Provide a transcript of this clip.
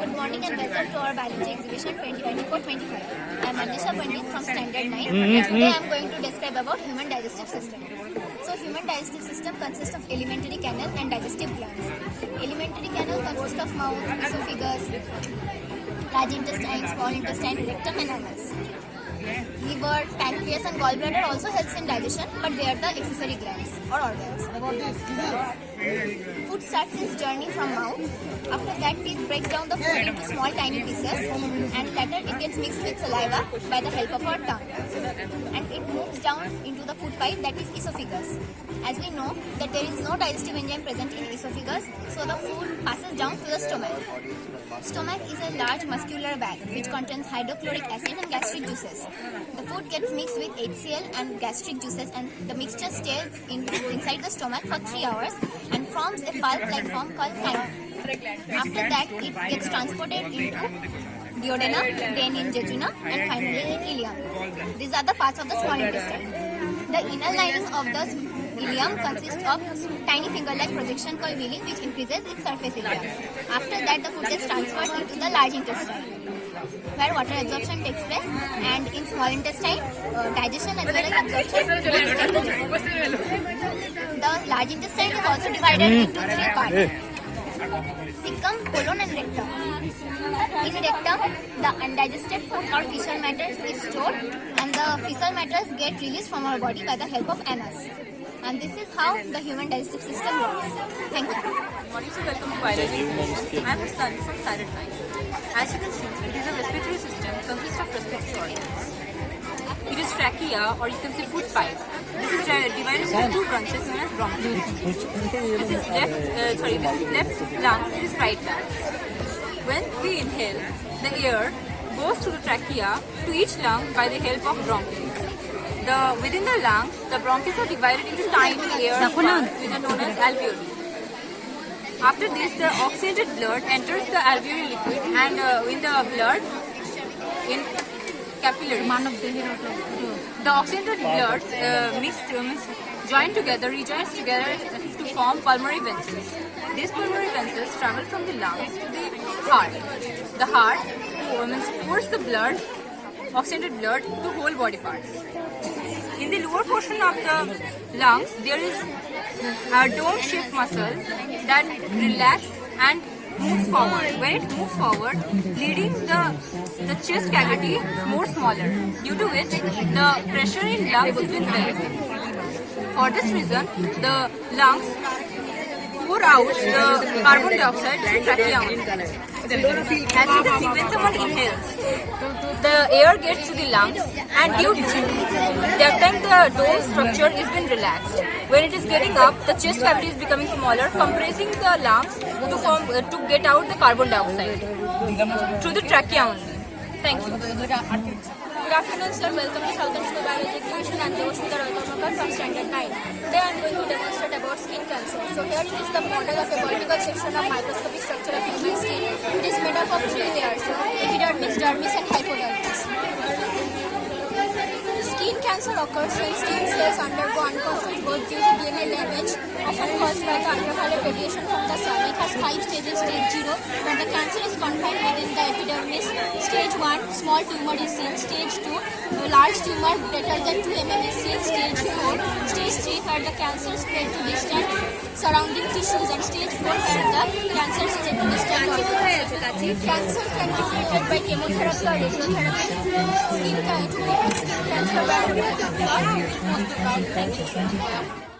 Good morning and welcome to our biology exhibition 2024-25. I am Manisha Pandit from Standard 9 and today I am going to describe about human digestive system. So human digestive system consists of alimentary canal and digestive glands. Alimentary canal consists of mouth, esophagus, large intestine, small intestine, rectum and anus. Liver, pancreas and gallbladder also helps in digestion, but they are the accessory glands or organs. Food starts its journey from mouth. After that, teeth breaks down the food into small tiny pieces and later it gets mixed with saliva by the help of our tongue. And it moves down into the food pipe, that is esophagus. As we know that there is no digestive enzyme present in esophagus, so the food passes down to the stomach. Stomach is a large muscular bag which contains hydrochloric acid and gastric juices. The food gets mixed with HCl and gastric juices and the mixture stays inside the stomach for 3 hours and forms a pulp-like form called chyme. After that, it gets transported into duodenum, then in jejunum and finally in ileum. These are the parts of the small intestine. The inner lining of the ileum consists of tiny finger-like projection called villi which increases its surface area. After that, the food gets transferred into the large intestine where water absorption takes place, and in small intestine, digestion as well as absorption. The large intestine is also divided into 3 parts: cecum, colon and rectum. In rectum, the undigested food or fecal matters is stored and the fecal matters get released from our body by the help of anus. And this is how the human digestive system works. Thank you. Morning, so welcome to Biology Exhibition. I am Mustani from Standard 9. As you can see, it is a respiratory system consists of respiratory organs. It is trachea, or you can say food pipe. This is divided into 2 branches known as bronchioles. This is left lung, this is right lung. When we inhale, the air goes through the trachea to each lung by the help of bronchioles. Within the lungs, the bronchioles are divided into tiny air sacs which are known as alveoli. After this, the oxygenated blood enters the alveoli liquid and in the blood, in capillaries. The oxygenated blood rejoins together to form pulmonary vessels. These pulmonary vessels travel from the lungs to the heart. The heart pours the blood, oxygenated blood, to whole body parts. In the lower portion of the lungs, there is a dome-shaped muscle that relaxes and moves forward. When it moves forward, leading the chest cavity more smaller, due to which the pressure in lungs is inferior. For this reason, the lungs pour out the carbon dioxide through trachea. As you can see, when someone inhales, the air gets to the lungs, and due to that time the dome structure is being relaxed. When it is getting up, the chest cavity is becoming smaller, compressing the lungs to get out the carbon dioxide through the trachea only. Thank you. Good afternoon, sir. Welcome to Southern School Biology Exhibition. I am Devoshmita Roymakar from Standard 9. Today I am going to demonstrate about skin cancer. So here it is the model of a vertical section of microscopic structure of human skin. It is made up of 3 layers: epidermis, dermis and hypodermis. Skin cancer occurs when skin cells undergo uncontrolled growth due to DNA damage, often caused by the ultraviolet radiation from the sun. It has 5 stages. Stage 0, where the cancer is confined within the epidermis. Stage 1, small tumor is seen. Stage 2, large tumor greater than 2 mm is seen. Stage 4, stage 3, where the cancer spread to distant surrounding tissues, and stage 4, where the cancer spread to distant organs. Cancer can be treated by chemotherapy or radiotherapy. To prevent skin cancer, thank you.